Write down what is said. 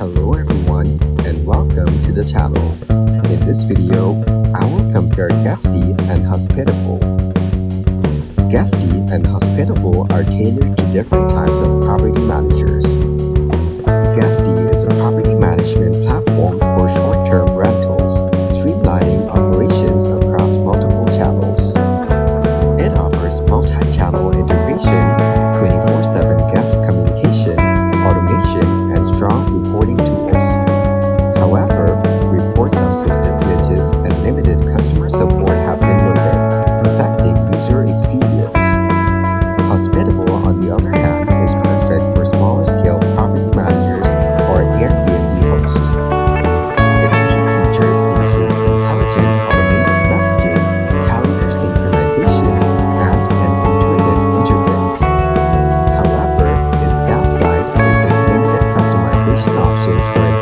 Hello everyone and welcome to the channel. In this video, I will compare Guesty and Hospitable. Guesty and Hospitable are tailored to different types of property managers. Guesty is a property management platform for short-term rentals, streamlining operations across multiple channels. It offers multi-channel integration, 24/7 guest communication, automation, and strong reporting tools. However, reports of system glitches and limited customer support have been noted, affecting user experience. Hospitable, on the other hand, is perfect for smaller-scale property managers or Airbnb hosts. Its key features include intelligent automated messaging, calendar synchronization, and an intuitive interface. However, its downside is its limited customization options for